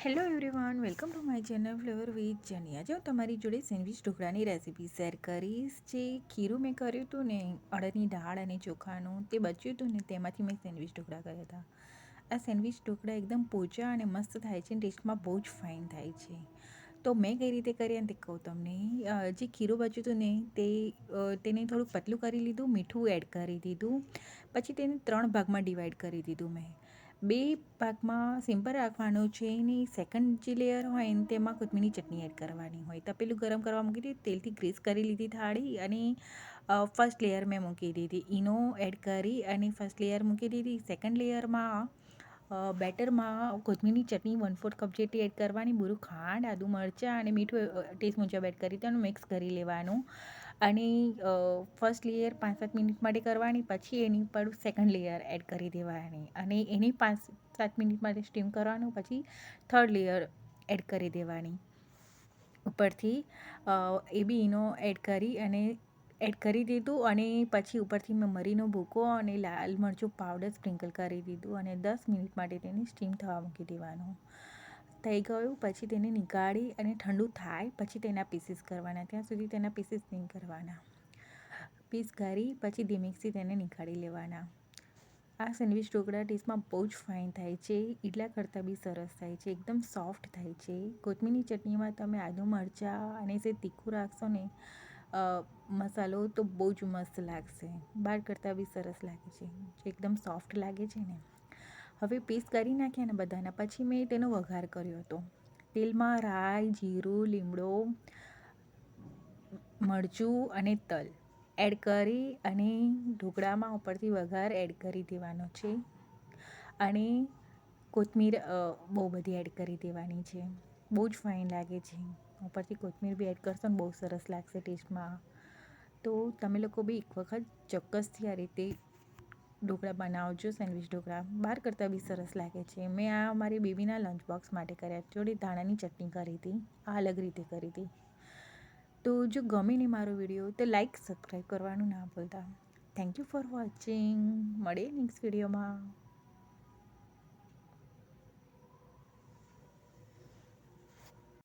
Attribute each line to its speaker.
Speaker 1: Hello everyone, welcome to my channel flavour with Jani. આજે હું તમારી જોડે સેન્ડવિચ ઢોકળાની રેસીપી શેર કરીશ. જે ખીરું મેં કર્યું હતું ને અડદની દાળ અને ચોખાનું, તે બચ્યું હતું ને તેમાંથી મેં સેન્ડવિચ ઢોકળા કર્યા હતા. આ સેન્ડવિચ ઢોકળા એકદમ પોચા અને મસ્ત થાય છે અને ટેસ્ટમાં બહુ જ ફાઇન થાય છે. તો મેં કઈ રીતે કર્યા તે કહું તમને. જે ખીરું બચ્યું હતું ને તેને થોડુંક પતલું કરી લીધું, મીઠું એડ કરી દીધું, પછી તેને 3 ભાગમાં ડિવાઈડ કરી દીધું. મેં 2 ભાગમાં સિમ્પલ રાખવાનું છે. એની સેકન્ડ જે લેયર હોય ને તેમાં કોથમીરની ચટણી એડ કરવાની હોય. તપેલું ગરમ કરવા મૂકી દીધું, તેલથી ગ્રીસ કરી લીધી થાળી અને ફર્સ્ટ લેયર મેં મૂકી દીધી. ઈનો એડ કરી અને ફર્સ્ટ લેયર મૂકી દીધી. સેકન્ડ લેયરમાં બેટરમાં કોથમીરની ચટણી 1/4 કપ જેટલી એડ કરવાની, બુરું ખાંડ, આદુ મરચાં અને મીઠું ટેસ્ટ મુજબ એડ કરી તેનું મિક્સ કરી લેવાનું. અને ફર્સ્ટ લેયર 5-7 મિનિટ માટે કરવાની, પછી એની પર સેકન્ડ લેયર એડ કરી દેવાની અને એની 5-7 મિનિટ માટે સ્ટીમ કરવાનું. પછી થર્ડ લેયર એડ કરી દેવાની ઉપરથી. એ બી ઈનો એડ કરી દીધું અને પછી ઉપરથી મેં મરીનો ભૂકો અને લાલ મરચું પાવડર સ્પ્રિંકલ કરી દીધું અને 10 મિનિટ માટે તેને સ્ટીમ થવા મૂકી દેવાનું. થઈ ગયું. પછી તેને નીકાળી અને ઠંડુ થાય પછી તેના પીસીસ કરવાના. ત્યાં સુધી તેના પીસીસ નહીં કરવાના. પીસ કરી પછી ધીમેથી તેને નીકાળી લેવાના. આ સેન્ડવિચ ઢોકળા ટેસ્ટમાં બહુ જ ફાઇન થાય છે. ઈડલા કરતાં બી સરસ થાય છે, એકદમ સોફ્ટ થાય છે. કોથમીરની ચટણીમાં તમે આદુ મરચાં અને જે તીખું રાખશો ને મસાલો તો બહુ જ મસ્ત લાગશે. બહાર કરતાં બી સરસ લાગે છે, એકદમ સોફ્ટ લાગે છે ને. હવે પીસ કરી નાખ્યા ને બધાના, પછી મેં તેનો વઘાર કર્યો હતો. તેલમાં રાઈ, જીરું, લીમડો, મરચું અને તલ એડ કરી અને ઢોકળામાં ઉપરથી વઘાર એડ કરી દેવાનો છે અને કોથમીર બહુ બધી એડ કરી દેવાની છે. બહુ જ ફાઇન લાગે છે. ઉપરથી કોથમીર બી એડ કરશો ને બહુ સરસ લાગશે ટેસ્ટમાં. તો તમે લોકો બી એક વખત ચોક્કસથી આ રીતે ઢોકળા બનાવજો. સેન્ડવિચ ઢોકળા બહાર કરતાં બી સરસ લાગે છે. મેં આ મારી બેબીના લંચ બોક્સ માટે કર્યા, જોડે ધાણાની ચટણી કરી હતી. આ અલગ રીતે કરી હતી. તો જો ગમે ને મારો વિડીયો તો લાઈક સબસ્ક્રાઈબ કરવાનું ના ભૂલતા. Thank you for watching. મળીએ નેક્સ્ટ વિડીયોમાં.